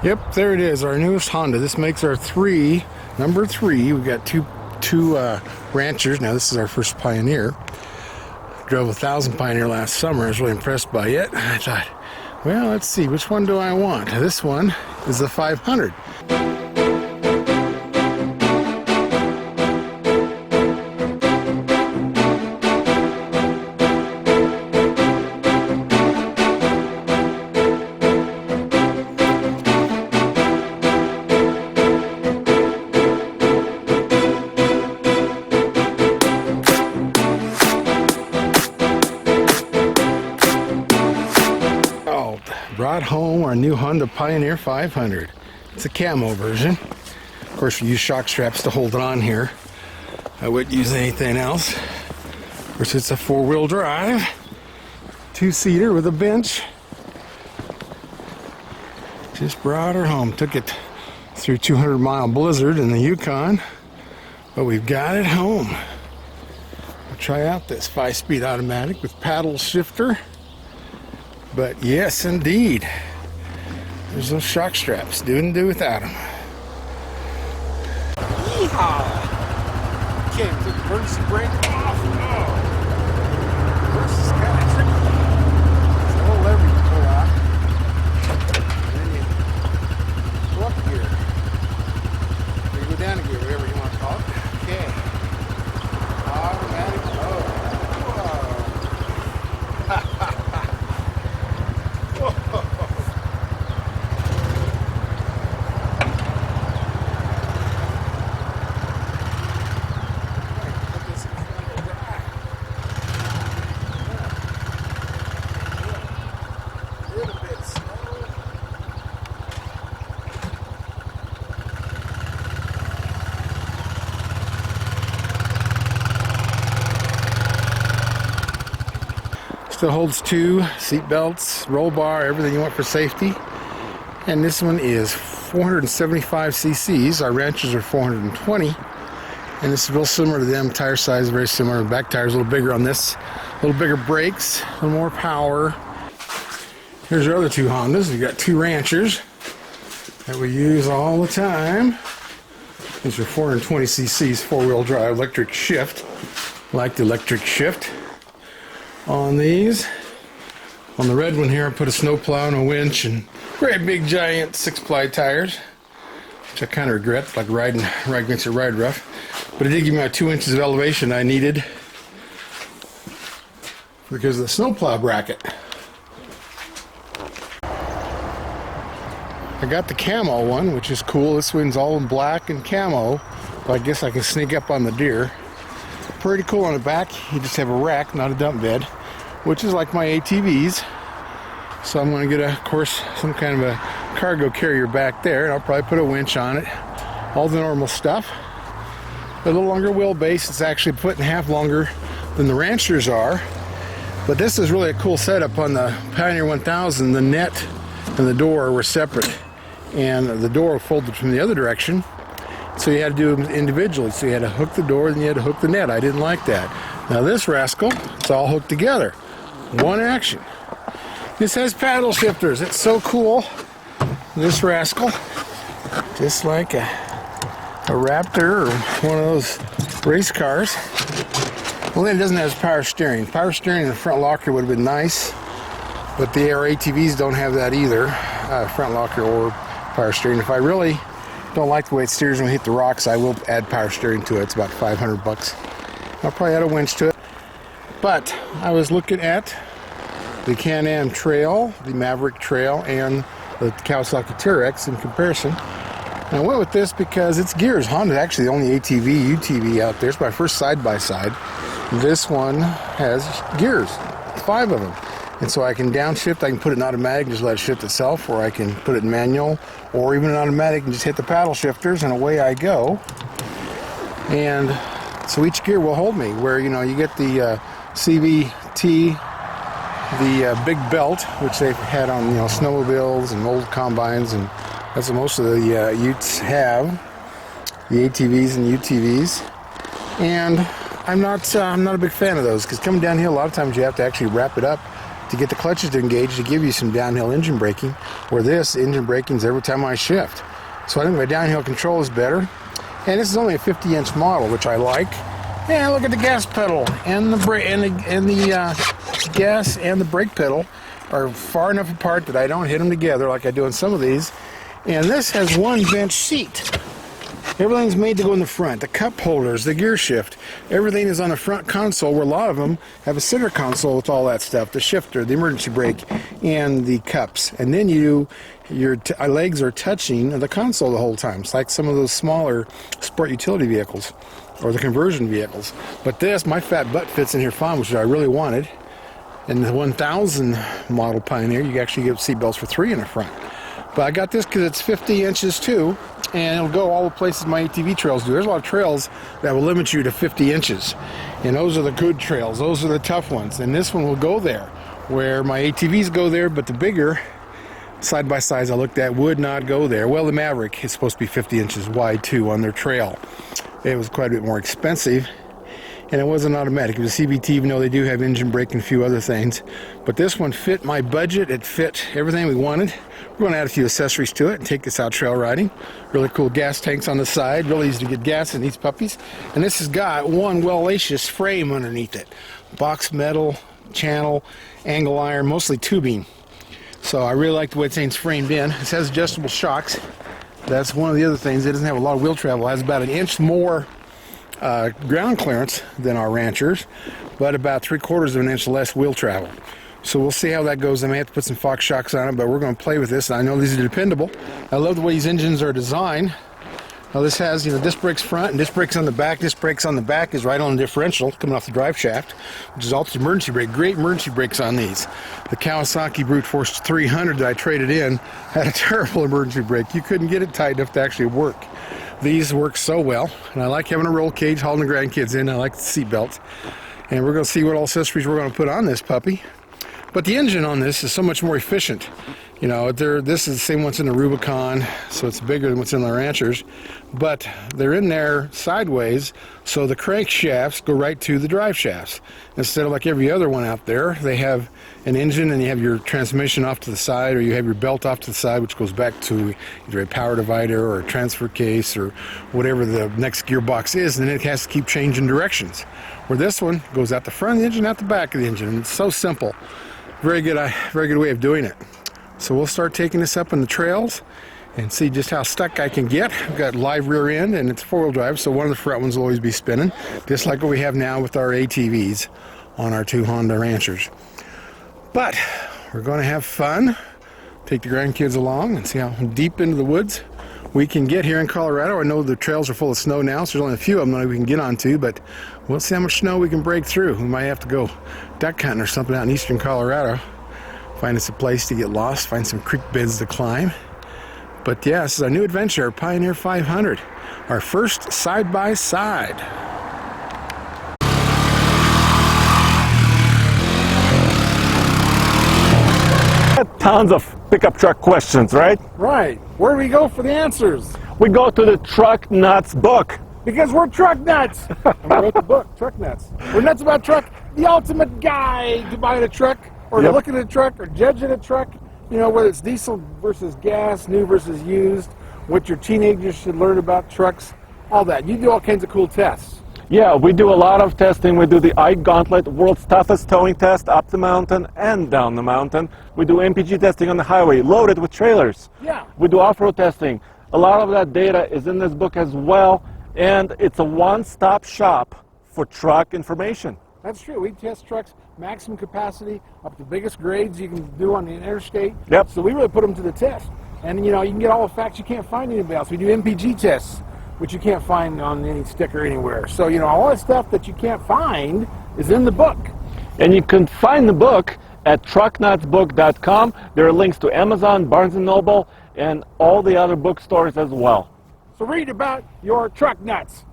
Yep, there it is, our newest Honda. This makes our number three. We've got two Ranchers. Now this is our first Pioneer. Drove 1,000 Pioneer last summer. I was really impressed by it. I thought, well, let's see, which one do I want? This one is the 500. Brought home our new Honda Pioneer 500. It's a camo version. Of course, we use shock straps to hold it on here. I wouldn't use anything else. Of course, it's a four-wheel drive, two-seater with a bench. Just brought her home. Took it through 200-mile blizzard in the Yukon, but we've got it home. We'll try out this 5-speed automatic with paddle shifter. But yes, indeed, there's those shock straps. Couldn't do without them. Yeehaw! Can't take the emergency brake off. Oh. This is kind of tricky. It's a whole lever you pull out. And then you go up a gear. Or you go down a gear, whatever you want to call it. Okay. Automatic. Still holds two seat belts, roll bar, everything you want for safety. And this one is 475 cc's. Our Ranchers are 420. And this is real similar to them. Tire size very similar. The back tire's a little bigger on this. A little bigger brakes, a little more power. Here's our other two Hondas. We've got two Ranchers that we use all the time. These are 420 cc's, four-wheel drive, electric shift. I like the electric shift on these. On the red one here, I put a snowplow and a winch and great big giant 6-ply tires, which I kind of regret, like makes it ride rough. But it did give me my 2 inches of elevation I needed because of the snowplow bracket. I got the camo one, which is cool. This one's all in black and camo, but I guess I can sneak up on the deer. Pretty cool on the back. You just have a rack, not a dump bed, which is like my ATVs. So I'm going to get, of course, some kind of a cargo carrier back there, and I'll probably put a winch on it. All the normal stuff. A little longer wheelbase. It's actually a foot and a half longer than the Ranchers are. But this is really a cool setup on the Pioneer 1000. The net and the door were separate, and the door folded from the other direction. So you had to do them individually. So you had to hook the door, then you had to hook the net. I didn't like that. Now this rascal, it's all hooked together. One action. This has paddle shifters. It's so cool. This rascal, just like a Raptor or one of those race cars. Well, it doesn't have power steering. Power steering in the front locker would have been nice, but the ATVs don't have that either. Front locker or power steering. If I really don't like the way it steers when we hit the rocks, I will add power steering to it. It's about $500. I'll probably add a winch to it. But I was looking at the Can-Am Trail, the Maverick Trail, and the Kawasaki T-Rex in comparison. And I went with this because it's gears. Honda's actually the only ATV, UTV out there. It's my first side-by-side. This one has gears, 5 of them. And so I can downshift, I can put it in automatic and just let it shift itself, or I can put it in manual, or even in automatic and just hit the paddle shifters and away I go. And so each gear will hold me, where, you know, you get the CVT, the big belt, which they've had on, you know, snowmobiles and old combines, and that's what most of the utes have, the ATVs and UTVs. And I'm not a big fan of those, because coming downhill, a lot of times you have to actually wrap it up to get the clutches to engage to give you some downhill engine braking, where this engine braking is every time I shift. So I think my downhill control is better. And this is only a 50-inch model, which I like. And look at the gas pedal and the gas and the brake pedal are far enough apart that I don't hit them together like I do in some of these. And this has one bench seat. Everything's made to go in the front. The cup holders, the gear shift, everything is on the front console, where a lot of them have a center console with all that stuff, the shifter, the emergency brake, and the cups. And then your legs are touching the console the whole time. It's like some of those smaller sport utility vehicles or the conversion vehicles. But this, my fat butt fits in here fine, which I really wanted. In the 1000 model Pioneer, you actually get seatbelts for 3 in the front. But I got this because it's 50 inches too, and it'll go all the places my ATV trails do. There's a lot of trails that will limit you to 50 inches. And those are the good trails. Those are the tough ones. And this one will go there, where my ATVs go there, but the bigger side-by-sides I looked at would not go there. Well, the Maverick is supposed to be 50 inches wide too on their trail. It was quite a bit more expensive. And it wasn't automatic. It was a CVT, even though they do have engine brake and a few other things. But this one fit my budget. It fit everything we wanted. We're going to add a few accessories to it and take this out trail riding. Really cool gas tanks on the side. Really easy to get gas in these puppies. And this has got one well-lacious frame underneath it. Box metal, channel, angle iron, mostly tubing. So I really like the way it's framed in. It has adjustable shocks. That's one of the other things. It doesn't have a lot of wheel travel. It has about an inch more ground clearance than our Ranchers, but about 3/4 of an inch less wheel travel. So we'll see how that goes. I may have to put some Fox shocks on it, but we're going to play with this. I know these are dependable. I love the way these engines are designed. Now this has, disc brakes front and disc brakes on the back. Disc brakes on the back is right on the differential coming off the drive shaft, which is also emergency brake. Great emergency brakes on these. The Kawasaki Brute Force 300 that I traded in had a terrible emergency brake. You couldn't get it tight enough to actually work. These work so well, and I like having a roll cage, hauling the grandkids in. I like the seat belts. And we're going to see what all accessories we're going to put on this puppy. But the engine on this is so much more efficient. This is the same one's in the Rubicon, so it's bigger than what's in the Ranchers. But they're in there sideways, so the crankshafts go right to the drive shafts. Instead of like every other one out there, they have an engine and you have your transmission off to the side, or you have your belt off to the side, which goes back to either a power divider or a transfer case or whatever the next gearbox is, and then it has to keep changing directions. Where this one goes out the front of the engine, out the back of the engine. And it's so simple. Very good way of doing it. So we'll start taking this up on the trails and see just how stuck I can get. I've got live rear end and it's 4-wheel drive, so one of the front ones will always be spinning, just like what we have now with our ATVs on our 2 Honda Ranchers. But we're going to have fun, take the grandkids along and see how deep into the woods we can get here in Colorado. I know the trails are full of snow now, so there's only a few of them that we can get onto, but we'll see how much snow we can break through. We might have to go duck hunting or something out in eastern Colorado. Find us a place to get lost, find some creek beds to climb. But yeah, this is our new adventure, our Pioneer 500, our first side-by-side. Tons of pickup truck questions, right? Right. Where do we go for the answers? We go to the Truck Nuts book. Because we're truck nuts. And we wrote the book, Truck Nuts. We're nuts about truck, the ultimate guide to buying a truck, or to looking at a truck, or judging a truck, whether it's diesel versus gas, new versus used, what your teenagers should learn about trucks, all that. You do all kinds of cool tests. Yeah, we do a lot of testing. We do the iGauntlet, world's toughest towing test, up the mountain and down the mountain. We do MPG testing on the highway, loaded with trailers. Yeah. We do off-road testing. A lot of that data is in this book as well, and it's a one-stop shop for truck information. That's true. We test trucks, maximum capacity, up to the biggest grades you can do on the interstate. Yep. So we really put them to the test. And you can get all the facts you can't find anywhere else. We do MPG tests, which you can't find on any sticker anywhere. So, all that stuff that you can't find is in the book. And you can find the book at trucknutsbook.com. There are links to Amazon, Barnes & Noble, and all the other bookstores as well. So read about your truck nuts.